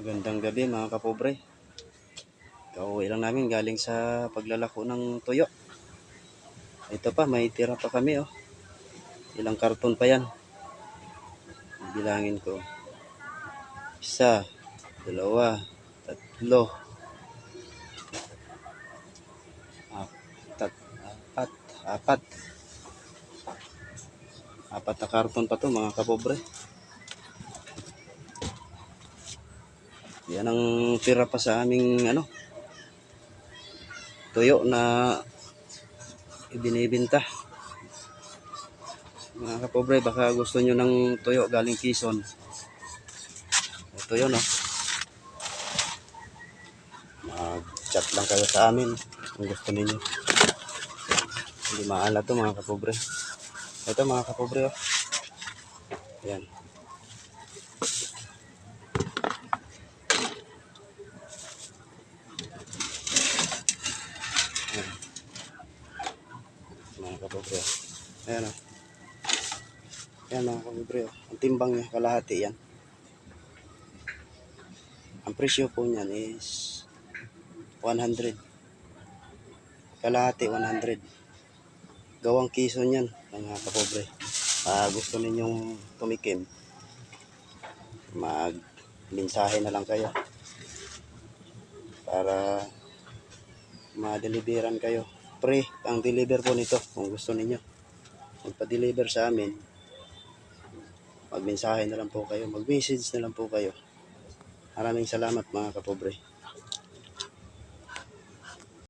Magandang gabi mga kapobre. Kauwi lang namin galing sa paglalako ng tuyo. Ito pa, may tira pa kami oh. Ilang karton pa yan. Bilangin ko. 1, 2, 3, 4. Apat na karton pa to mga kapobre. Yan ang tira pa sa aming tuyo na ibinibinta. Mga kapobre, baka gusto nyo ng tuyo galing Quezon. Ito yun oh. Mag-chat lang kayo sa amin kung gusto niyo. Hindi maala to mga kapobre. Ito mga kapobre oh. Yan. Mga kapobre oh. Ayan oh. Ayan mga kapobre oh. Ang timbang niya, kalahati yan. Ang presyo po niyan is 100. Kalahati 100. Gawang Quezon yan mga kapobre. Gusto ninyong tumikim, mag-mensahe na lang kayo para ma-deliveran kayo. Free ang deliver po nito kung gusto ninyo magpa-deliver sa amin. Mag-mensahe na lang po kayo, mag-message na lang po kayo. Maraming salamat mga kapobre.